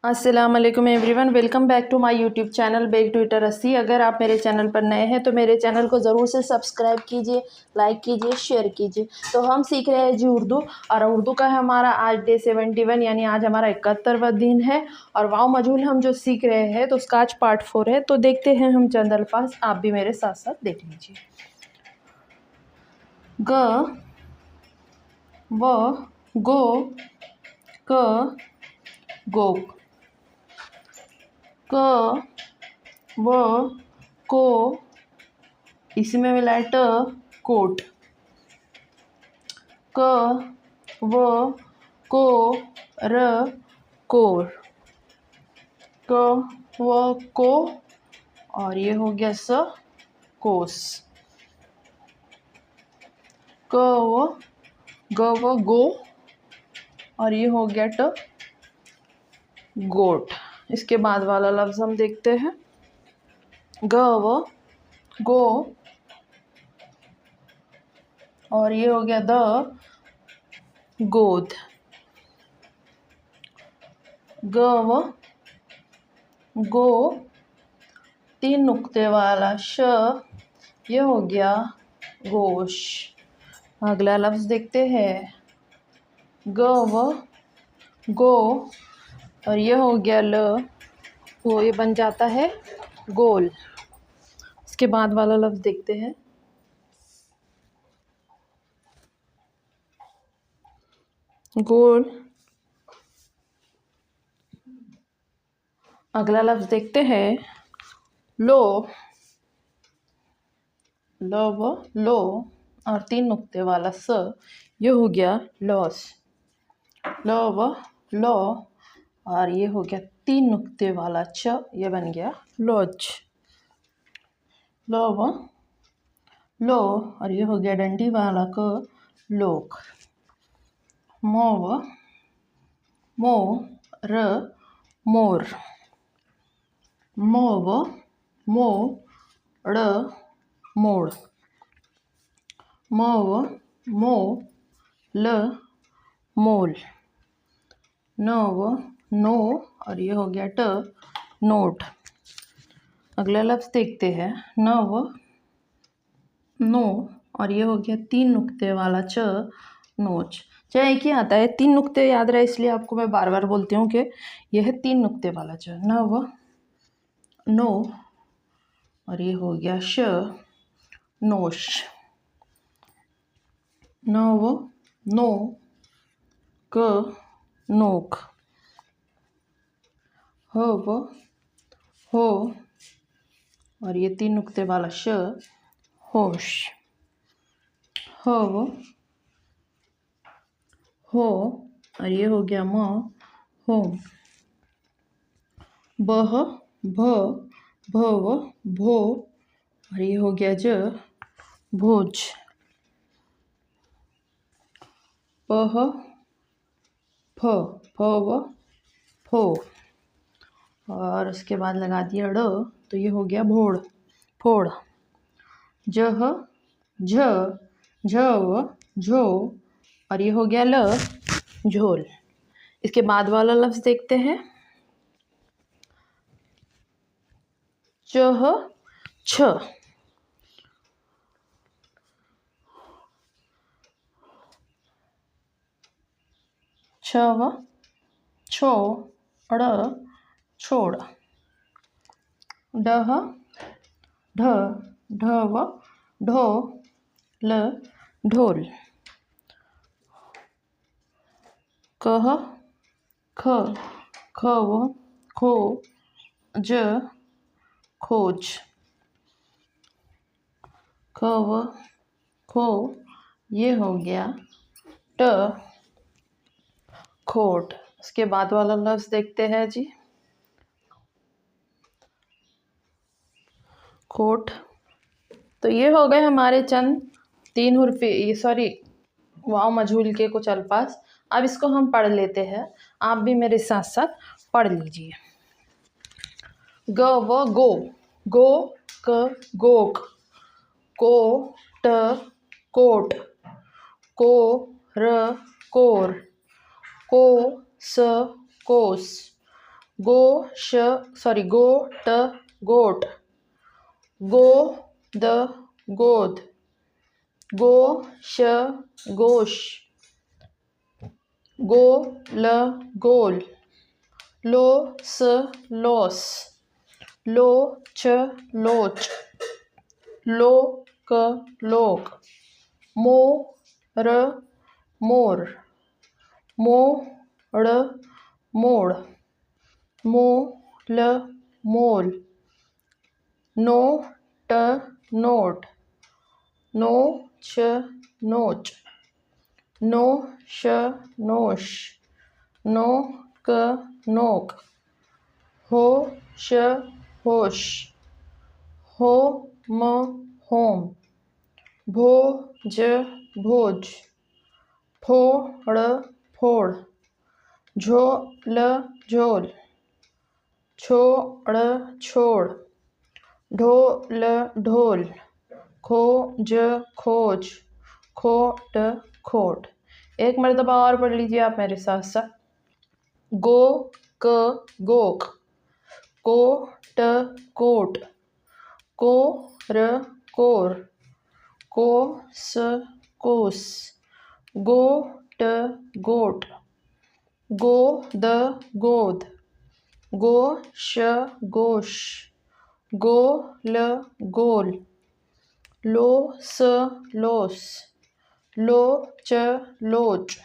अस्सलाम वालेकुम everyone, welcome back to my YouTube channel बेक ट्विटर अस्सी। अगर आप मेरे चैनल पर नए हैं तो मेरे चैनल को ज़रूर से सब्सक्राइब कीजिए, लाइक कीजिए, शेयर कीजिए। तो हम सीख रहे हैं जी उर्दू, और उर्दू का है हमारा आज डे 71, यानी आज हमारा 71वां दिन है। और वाव मजहूल हम जो सीख रहे हैं तो उसका आज पार्ट 4 है। तो देखते हैं हम चंद अल्फाज, आप भी मेरे साथ साथ देख लीजिए। ग, व, गो, क, गोक, क, व, को, इसी में मिला है ट, कोट, क, व, को, र, कोर, क, व, को, और ये हो गया स, कोस, क, व, ग, व, गो, और ये हो गया ट, गोट। इसके बाद वाला लफ्ज़ हम देखते हैं। ग, व, गो, और ये हो गया द, गोद, ग, व, गो, 3 नुक्ते वाला श, ये हो गया गोश। अगला लफ्ज़ देखते हैं। ग, व, गो, और ये हो गया ल, वो ये बन जाता है गोल। इसके बाद वाला लफ्ज़ देखते हैं। गोल। अगला लफ्ज़ देखते हैं। लो, लो, व, लो, और 3 नुक्ते वाला स, ये हो गया लॉस। लो, व, लो, और ये हो गया 3 नुक्ते वाला च, ये बन गया लॉज। लो, व, लो, और ये हो गया डंडी वाला क, लोक। मो, व, मो, र, मोर। मो, व, मो, ड़, मोड़। म, व, मो, ल, मोल। न, व, नो, और ये हो गया ट, नोट। अगला लफ्ज़ देखते हैं। न, व, नो, और ये हो गया 3 नुक्ते वाला च, नोच। चाहे एक ही आता है, 3 नुक्ते याद रहे इसलिए आपको मैं बार बार बोलती हूँ कि यह है 3 नुक्ते वाला च। न, व, नो, और ये हो गया श, नोश। न, व, नो, क, नोक। ह, व, हो, और ये 3 नुक्ते वाला श, होश। ह, व, हो, और ये हो गया म, होम। बह, भ, भव, भो, और ये हो गया ज, भोज। पह, फ, फव, फो, और उसके बाद लगा दिया ड़, तो ये हो गया भोड़, फोड़। जह, झ, झव, झो, और ये हो गया ल, झोल। इसके बाद वाला लफ्ज़ देखते हैं। चह, छ, छव, छो, ड़, छोड़। डह, ढ, ढव, ढो, ल, ढोल। कह, ख, खव, खो, ज, खोज। खव, खो, ये हो गया ट, खोट। उसके बाद वाला लफ्ज़ देखते हैं जी। खोट। तो ये हो गए हमारे चंद 3 हुर्फ़ी, सॉरी, वाव मजहूल के कुछ अल्फाज। अब इसको हम पढ़ लेते हैं, आप भी मेरे साथ साथ पढ़ लीजिए। ग, व, गो, गो, क, गोक, को, ट, कोट, को, र, कोर, को, स, कोस, गोट गोट, गोद गोद, गोश, गोल गोल, लोस, लोच लोच, लोक लोक, मोर मोर, मोड़ मोड़, मोल मोल, नोट नोट, नोच नोच, नोश नोश, नोक नोक, होश होश, होम होम, भोज भोज, फोड़ फोड़, झोल झोल, छोड़ छोड़, ढोल ढोल, खोज खोज, खोट खोट। एक मर्तबा और पढ़ लीजिए आप मेरे साथ साथ। गोक, कोट कोट, कोर कोर, कोस कोस, गोट गोट, गोद गोद, गोश गोश, गोल गोल, लोस लोस, लोच लोच,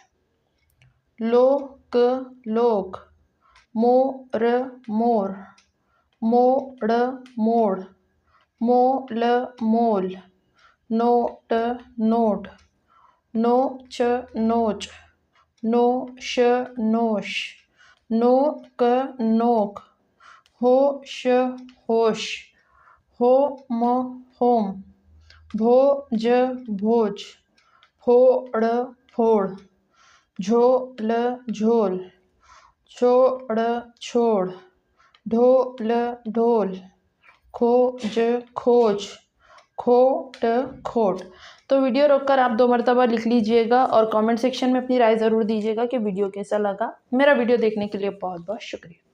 लोक लोक, मोर मोर, मोड़ मोड़, मोल मोल, नोट नोट, नोच नोच, नोश नोश, नोक नोक, होश होश, होम होम, भोज भोज, फोड़ फोड़, झोल झोल, छोड़ छोड़, ढोल ढोल, खोज खोज, खोट खोट। तो वीडियो रोककर आप 2 मरतबा लिख लीजिएगा और कमेंट सेक्शन में अपनी राय ज़रूर दीजिएगा कि वीडियो कैसा लगा। मेरा वीडियो देखने के लिए बहुत बहुत शुक्रिया।